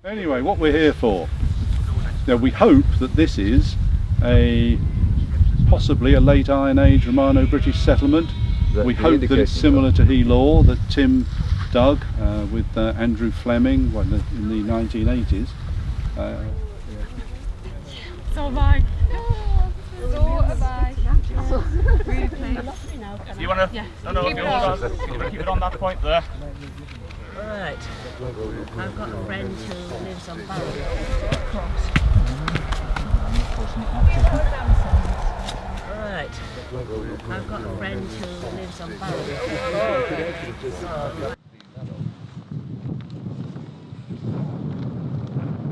Anyway, what we're here for. Now we hope that this is possibly a late Iron Age Romano-British settlement. We hope that it's similar to Hagg that Tim dug with Andrew Fleming in the 1980s. So have I. So have I. You want to? Yeah. No, keep it on. Keep it on that point there. Right. I've got a friend who lives on Barrow. Right. I've got a friend who lives on Barrow.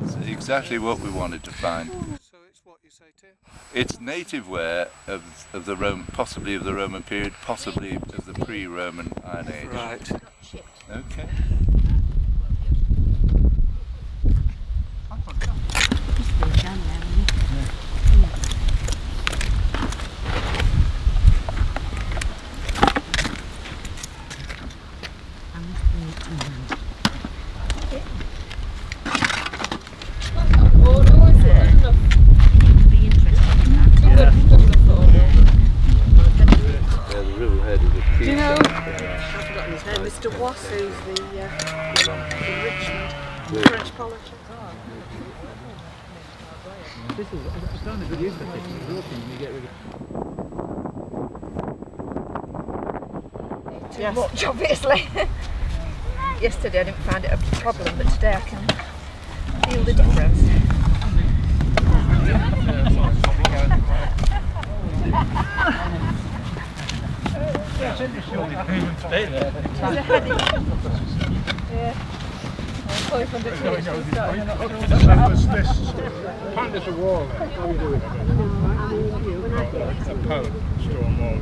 It's exactly what we wanted to find. So it's what you say, Tim? It's native ware of the possibly of the Roman period, possibly of the pre-Roman Iron Age. Right. Okay. Mr. Wass, who's the Richmond French politician. This is a good use of it. You get rid of Too much, obviously. Yesterday I didn't find it a problem, but today I can feel the difference. It's interesting when you even stay there. There's a headache. Yeah. That was this panda's a wall there. How are you doing? It's a pound stone wall.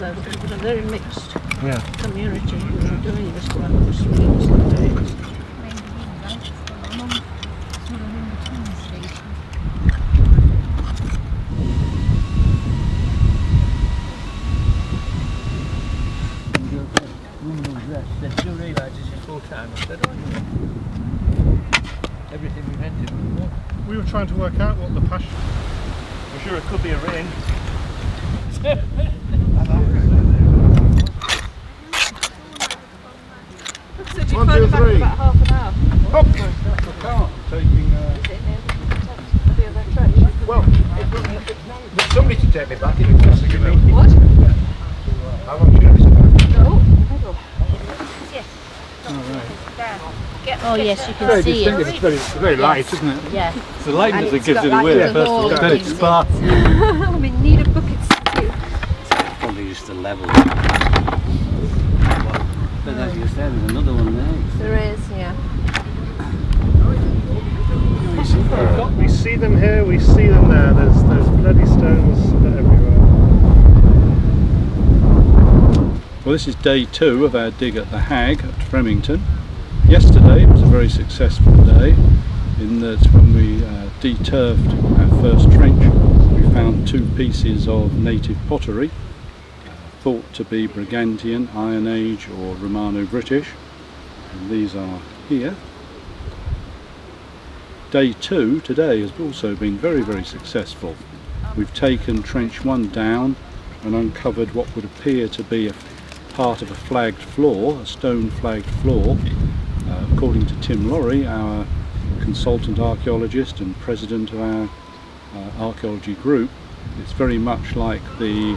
It's a very mixed Yeah. community who are doing this work for streets and things. They do realise this is full time. Everything we rented before. We were trying to work out what the passion. I'm sure it could be a ring. So do you find it back in about half an hour? Well, there's somebody to take me back in the class to give me. What? How long should I be back? No. Oh yes, you can Very see distinctive. it. It's very light, isn't it? Yeah. It's the lightness that gives it got away like first of all. little Then it's things. sparkly. I mean, need a bucket too. Probably just the level. But as you said, there's another one there. There is, yeah. We see them here, we see them there. There's bloody stones everywhere. Well, this is day 2 of our dig at the Hagg at Fremington. Yesterday was a very successful day in that when we deturfed our first trench, we found 2 pieces of native pottery thought to be Brigantian, Iron Age or Romano-British, and these are here. Day 2 today has also been very, very successful. We've taken trench 1 down and uncovered what would appear to be a part of a flagged floor, a stone flagged floor. According to Tim Lorry, our consultant archaeologist and president of our archaeology group, it's very much like the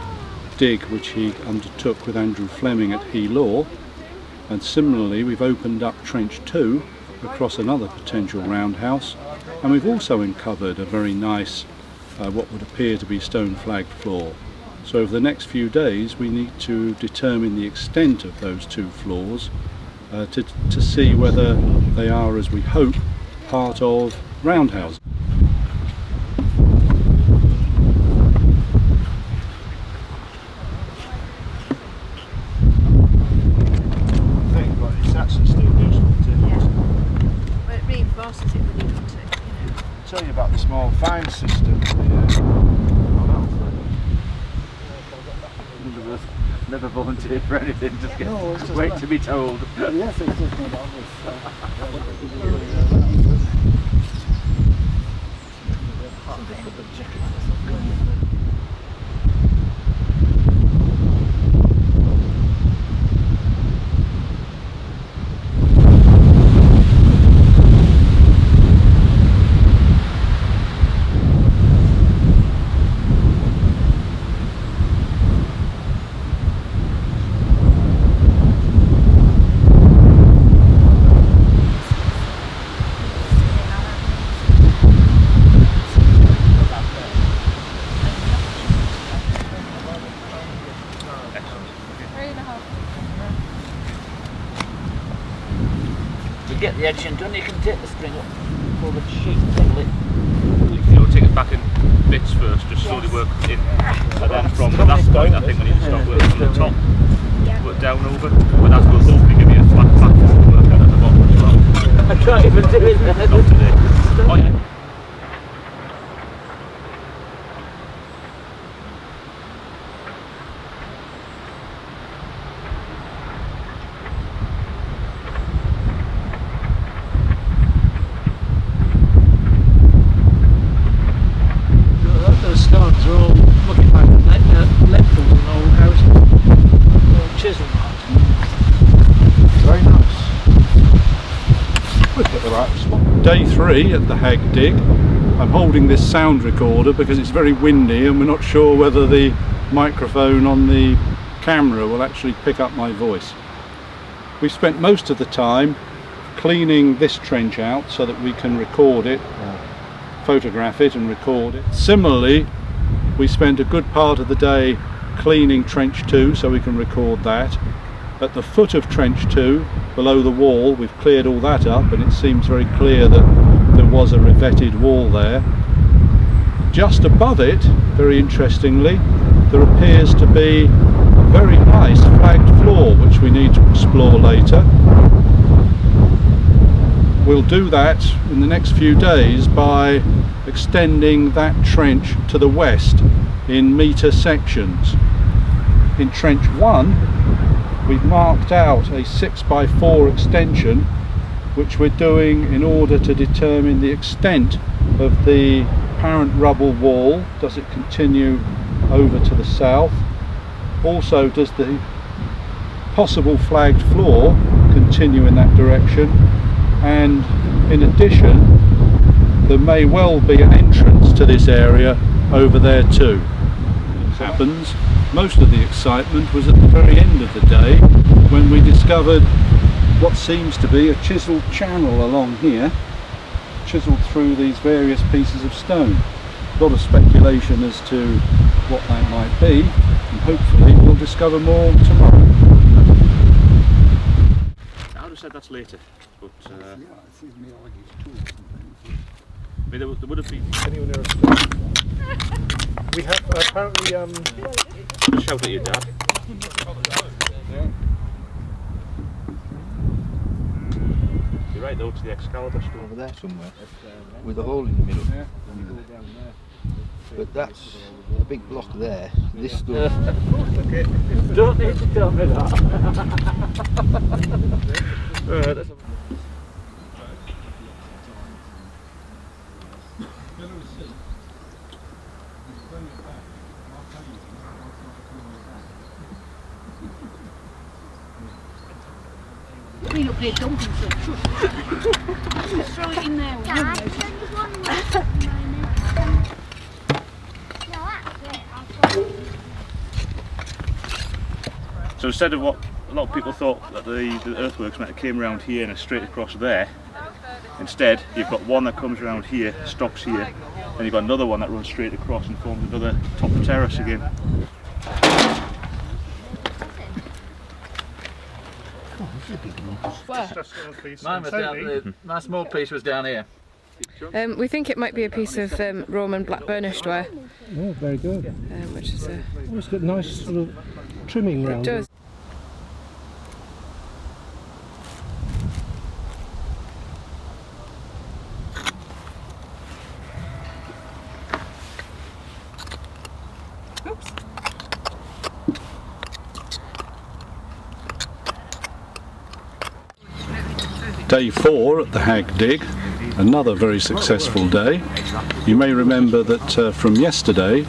dig which he undertook with Andrew Fleming at Hagg, and similarly we've opened up trench 2 across another potential roundhouse, and we've also uncovered a very nice what would appear to be stone flagged floor. So over the next few days we need to determine the extent of those 2 floors to see whether they are, as we hope, part of roundhouses. It reinforces it when you want to, Tell you about the small fine system here. Never volunteer for anything, just get, No, it's just wait not. to be told. Yes, it's just not obvious. To get the edging done, you can take the string up, pull the sheet, angle it. You know, take it back in bits first, just slowly work in. And then from that point, I think we need to start working from the top, work down over. But that will hopefully give you a flat platform to work at the bottom as well. I can't even do it. Not today. Oh yeah. Those stones are all looking like lentils in old houses. All chisel marks. Very nice. We've got the right spot. Day 3 at the Hagg dig. I'm holding this sound recorder because it's very windy and we're not sure whether the microphone on the camera will actually pick up my voice. We've spent most of the time cleaning this trench out so that we can record it, photograph it and record it. Similarly, we spent a good part of the day cleaning trench 2 so we can record that. At the foot of trench 2, below the wall, we've cleared all that up and it seems very clear that there was a revetted wall there. Just above it, very interestingly, there appears to be a very nice flagged floor which we need to explore later. We'll do that in the next few days by extending that trench to the west in metre sections. In trench 1 we've marked out a 6x4 extension which we're doing in order to determine the extent of the apparent rubble wall. Does it continue over to the south? Also, does the possible flagged floor continue in that direction? And in addition, there may well be an entrance to this area over there too. It happens. Most of the excitement was at the very end of the day when we discovered what seems to be a chiselled channel along here, chiselled through these various pieces of stone. A lot of speculation as to what that might be, and hopefully we'll discover more tomorrow. I would have said that's later, but I mean, there would have been. Anyone near us? We have apparently Shout at your dad. You're right though, to the Excalibur store. Over there somewhere, with a hole in the middle. But that's a big block there. This stuff. Don't need to tell me that. Clean up their dumping stuff. Throw it in there. So instead of what a lot of people thought that the earthworks might have came around here and straight across there, instead you've got one that comes around here, stops here, then you've got another one that runs straight across and forms another top terrace again. Mine was down there. My small piece was down here. We think it might be a piece of Roman black burnished ware. Oh, very good. Which is a... Oh, it's got nice sort of trimming round It does. Day 4 at the Hagg dig, another very successful day. You may remember that from yesterday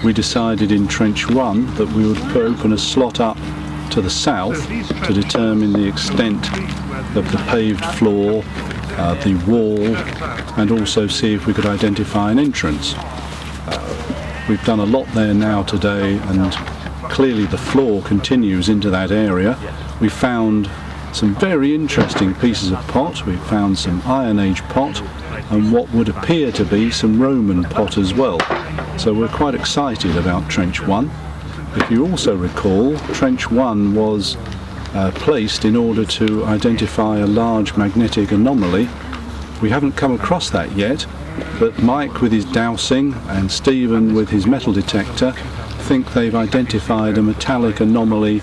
we decided in Trench 1 that we would open a slot up to the south to determine the extent of the paved floor, the wall, and also see if we could identify an entrance. We've done a lot there now today, and clearly the floor continues into that area. We found some very interesting pieces of pot. We found some Iron Age pot and what would appear to be some Roman pot as well. So we're quite excited about Trench 1. If you also recall, Trench 1 was placed in order to identify a large magnetic anomaly. We haven't come across that yet, but Mike with his dowsing and Stephen with his metal detector think they've identified a metallic anomaly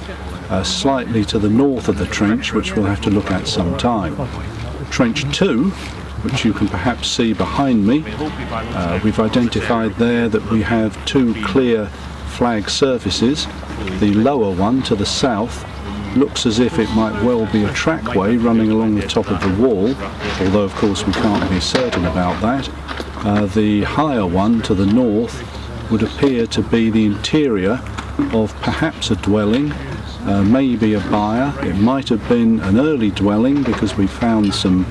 slightly to the north of the trench, which we'll have to look at some time. Trench 2, which you can perhaps see behind me, we've identified there that we have two clear flag surfaces. The lower one to the south looks as if it might well be a trackway running along the top of the wall, although of course we can't be certain about that. The higher one to the north would appear to be the interior of perhaps a dwelling, maybe a byre. It might have been an early dwelling because we found some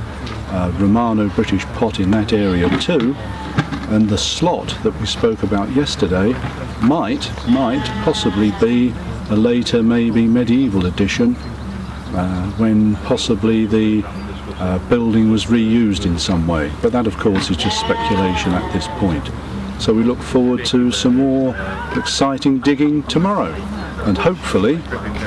Romano-British pot in that area too, and the slot that we spoke about yesterday might possibly be a later, maybe medieval addition, when possibly the building was reused in some way, but that of course is just speculation at this point. So we look forward to some more exciting digging tomorrow, and hopefully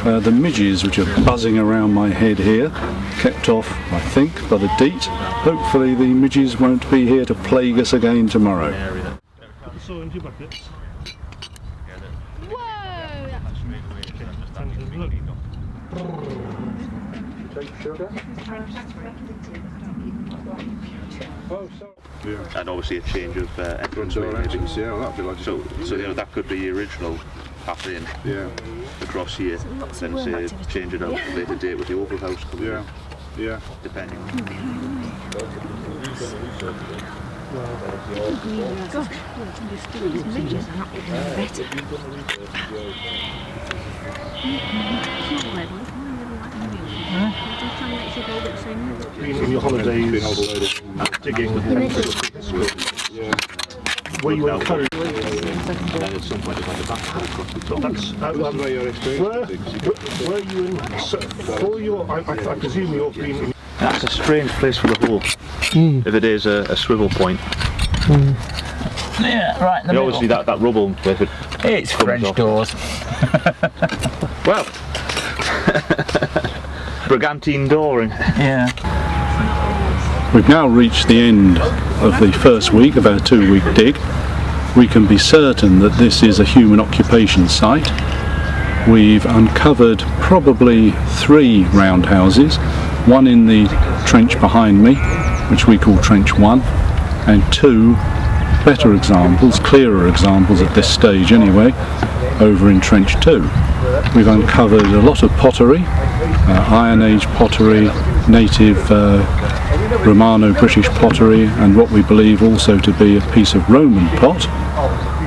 the midges which are buzzing around my head here, kept off I think by the DEET, hopefully the midges won't be here to plague us again tomorrow. And obviously a change of entrance. So you know, that could be the original half in across here, then say change it out at a later date with the Oval House coming in. Depending. Gosh, these midges are not even better. In your holidays, digging, were you encouraged? And at some point it's like a back across the top. That's where your experience. Were you in, for your, I presume you've been in. That's a strange place for the hole, if it is a swivel point. Yeah, right in the middle. Obviously that rubble, if it It's French off. doors. Well, Brigantine dooring. Yeah. We've now reached the end of the first week of our 2-week dig. We can be certain that this is a human occupation site. We've uncovered probably 3 roundhouses, one in the trench behind me, which we call Trench 1, and 2 better examples, clearer examples at this stage anyway, over in Trench 2. We've uncovered a lot of pottery, Iron Age pottery, native Romano-British pottery, and what we believe also to be a piece of Roman pot.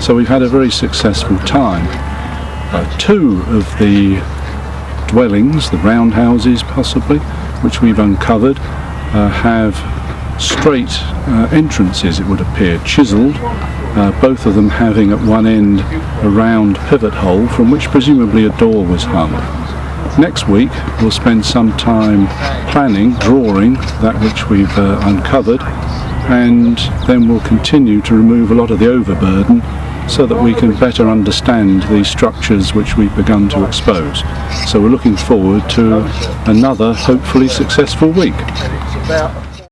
So we've had a very successful time. 2 of the dwellings, the roundhouses possibly, which we've uncovered, have straight entrances, it would appear, chiselled, both of them having at one end a round pivot hole from which presumably a door was hung. Next week we'll spend some time planning, drawing that which we've uncovered, and then we'll continue to remove a lot of the overburden so that we can better understand the structures which we've begun to expose. So we're looking forward to another hopefully successful week.